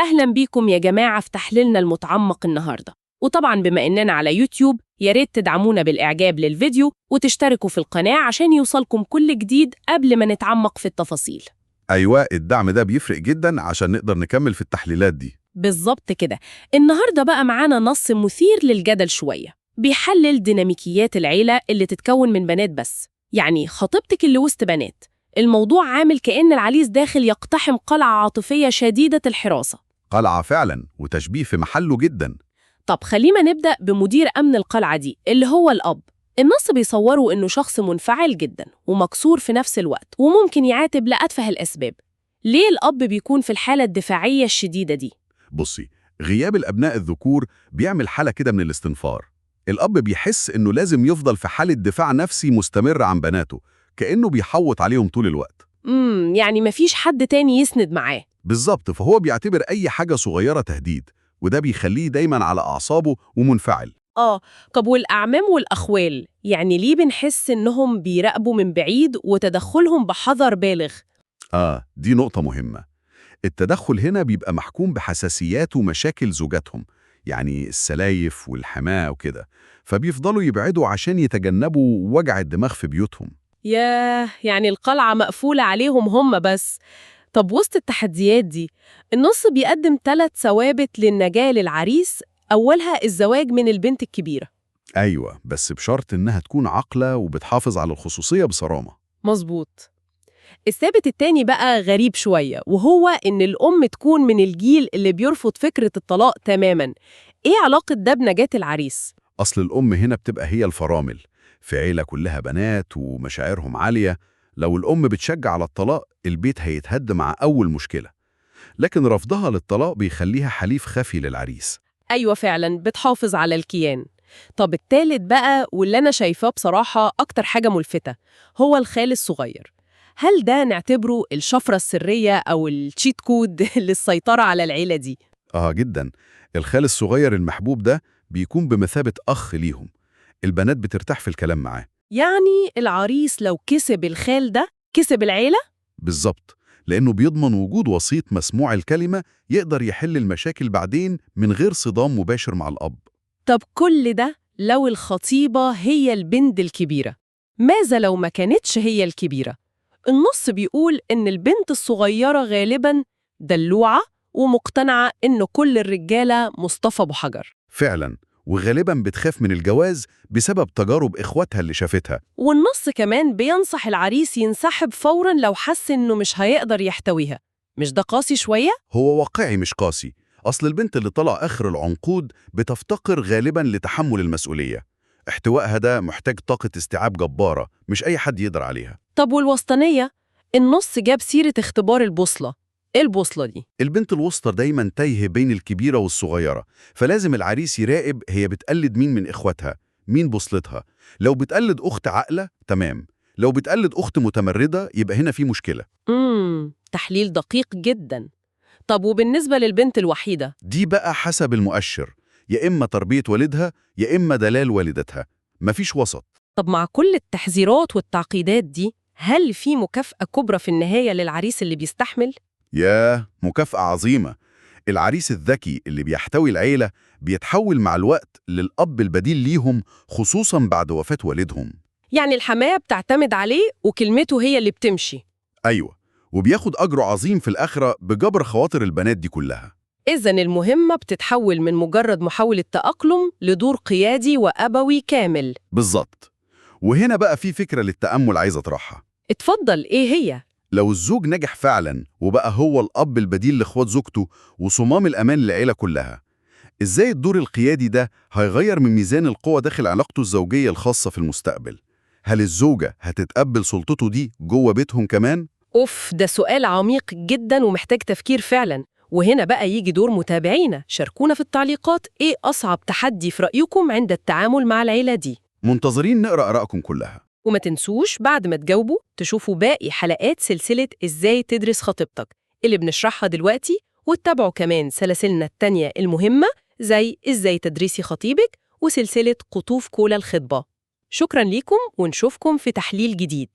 أهلا بيكم يا جماعة في تحليلنا المتعمق النهاردة. وطبعا بما إننا على يوتيوب ياريت تدعمونا بالإعجاب للفيديو وتشتركوا في القناة عشان يوصلكم كل جديد قبل ما نتعمق في التفاصيل. أيوة، الدعم ده بيفرق جدا عشان نقدر نكمل في التحليلات دي. بالظبط كده. النهاردة بقى معانا نص مثير للجدل شوية، بيحلل ديناميكيات العيلة اللي تتكون من بنات بس، يعني خطيبتك اللي وسط بنات. الموضوع عامل كأن العريس داخل يقتحم قلعة عاطفية شديدة الحراسة. قلعة فعلا، وتشبيه في محله جدا. طب خلينا نبدأ بمدير أمن القلعة دي اللي هو الأب. النص بيصوره إنه شخص منفعل جدا ومكسور في نفس الوقت، وممكن يعاتب لأتفه الأسباب. ليه الأب بيكون في الحالة الدفاعية الشديدة دي؟ بصي، غياب الأبناء الذكور بيعمل حالة كده من الاستنفار. الأب بيحس إنه لازم يفضل في حالة دفاع نفسي مستمر عن بناته، كأنه بيحوط عليهم طول الوقت. يعني مفيش حد تاني يسند معاه. بالظبط، فهو بيعتبر أي حاجة صغيرة تهديد، وده بيخليه دايما على أعصابه ومنفعل. طب والأعمام والأخوال، يعني ليه بنحس إنهم بيراقبوا من بعيد وتدخلهم بحذر بالغ؟ دي نقطة مهمة. التدخل هنا بيبقى محكوم بحساسيات ومشاكل زوجاتهم، يعني السلايف والحماة وكده، فبيفضلوا يبعدوا عشان يتجنبوا وجع الدماغ في بيوتهم. ياه، يعني القلعة مقفولة عليهم هم بس. طب وسط التحديات دي، النص بيقدم 3 ثوابت للنجاة للعريس. أولها الزواج من البنت الكبيرة. أيوة، بس بشرط إنها تكون عاقلة وبتحافظ على الخصوصية بصرامة. مظبوط. الثابت التاني بقى غريب شوية، وهو إن الأم تكون من الجيل اللي بيرفض فكرة الطلاق تماماً. إيه علاقة ده بنجاة العريس؟ أصل الأم هنا بتبقى هي الفرامل في عيلة كلها بنات ومشاعرهم عالية. لو الأم بتشجع على الطلاق، البيت هيتهد مع أول مشكلة، لكن رفضها للطلاق بيخليها حليف خفي للعريس. أيوة فعلاً، بتحافظ على الكيان. طب التالت بقى، واللي أنا شايفاه بصراحة أكتر حاجة ملفتة، هو الخال الصغير. هل ده نعتبره الشفرة السرية أو التشيت كود للسيطرة على العيلة دي؟ جدا. الخال الصغير المحبوب ده بيكون بمثابة أخ ليهم. البنات بترتاح في الكلام معاه. يعني العريس لو كسب الخال ده كسب العيلة؟ بالظبط، لأنه بيضمن وجود وسيط مسموع الكلمة يقدر يحل المشاكل بعدين من غير صدام مباشر مع الأب. طب كل ده لو الخطيبة هي البنت الكبيرة، ماذا لو ما كانتش هي الكبيرة؟ النص بيقول إن البنت الصغيرة غالباً دلوعة ومقتنعة إن كل الرجالة مصطفى أبو حجر. فعلا، وغالبا بتخاف من الجواز بسبب تجارب إخواتها اللي شافتها. والنص كمان بينصح العريس ينسحب فوراً لو حس إنه مش هيقدر يحتويها. مش ده قاسي شوية؟ هو واقعي مش قاسي. أصل البنت اللي طلع آخر العنقود بتفتقر غالبا لتحمل المسؤولية. احتوائها ده محتاج طاقة استيعاب جبارة مش أي حد يقدر عليها. طب والوسطانية؟ النص جاب سيرة اختبار البوصلة. إيه البوصلة دي؟ البنت الوسطى دايما تايهة بين الكبيرة والصغيرة، فلازم العريس يراقب هي بتقلد مين من إخواتها، مين بوصلتها. لو بتقلد أخت عاقلة تمام، لو بتقلد أخت متمردة يبقى هنا في مشكلة. تحليل دقيق جدا. طب وبالنسبة للبنت الوحيدة؟ دي بقى حسب المؤشر، يا إما تربية والدها يا إما دلال والدتها، مفيش وسط. طب مع كل التحذيرات والتعقيدات دي، هل في مكافأة كبرى في النهاية للعريس اللي بيستحمل؟ ياه، مكافأة عظيمة. العريس الذكي اللي بيحتوي العيلة بيتحول مع الوقت للأب البديل ليهم، خصوصا بعد وفاة والدهم. يعني الحماية بتعتمد عليه وكلمته هي اللي بتمشي. أيوة، وبياخد أجره عظيم في الآخرة بجبر خواطر البنات دي كلها. إذن المهمة بتتحول من مجرد محاولة تأقلم لدور قيادي وأبوي كامل. بالظبط. وهنا بقى في فكرة للتأمل عايز أطرحها. اتفضل، إيه هي؟ لو الزوج نجح فعلا وبقى هو الأب البديل لإخوات زوجته وصمام الأمان للعيلة كلها، إزاي الدور القيادي ده هيغير من ميزان القوة داخل علاقته الزوجية الخاصة في المستقبل؟ هل الزوجة هتتقبل سلطته دي جوه بيتهم كمان؟ ده سؤال عميق جدا ومحتاج تفكير فعلا. وهنا بقى يجي دور متابعينا. شاركونا في التعليقات إيه أصعب تحدي في رأيكم عند التعامل مع العيلة دي. منتظرين نقرأ آرائكم كلها. وما تنسوش بعد ما تجاوبوا تشوفوا باقي حلقات سلسلة إزاي تدرس خطيبتك اللي بنشرحها دلوقتي، وتتابعوا كمان سلاسلنا التانية المهمة زي إزاي تدريسي خطيبك وسلسلة قطوف كولا الخطبة. شكراً ليكم ونشوفكم في تحليل جديد.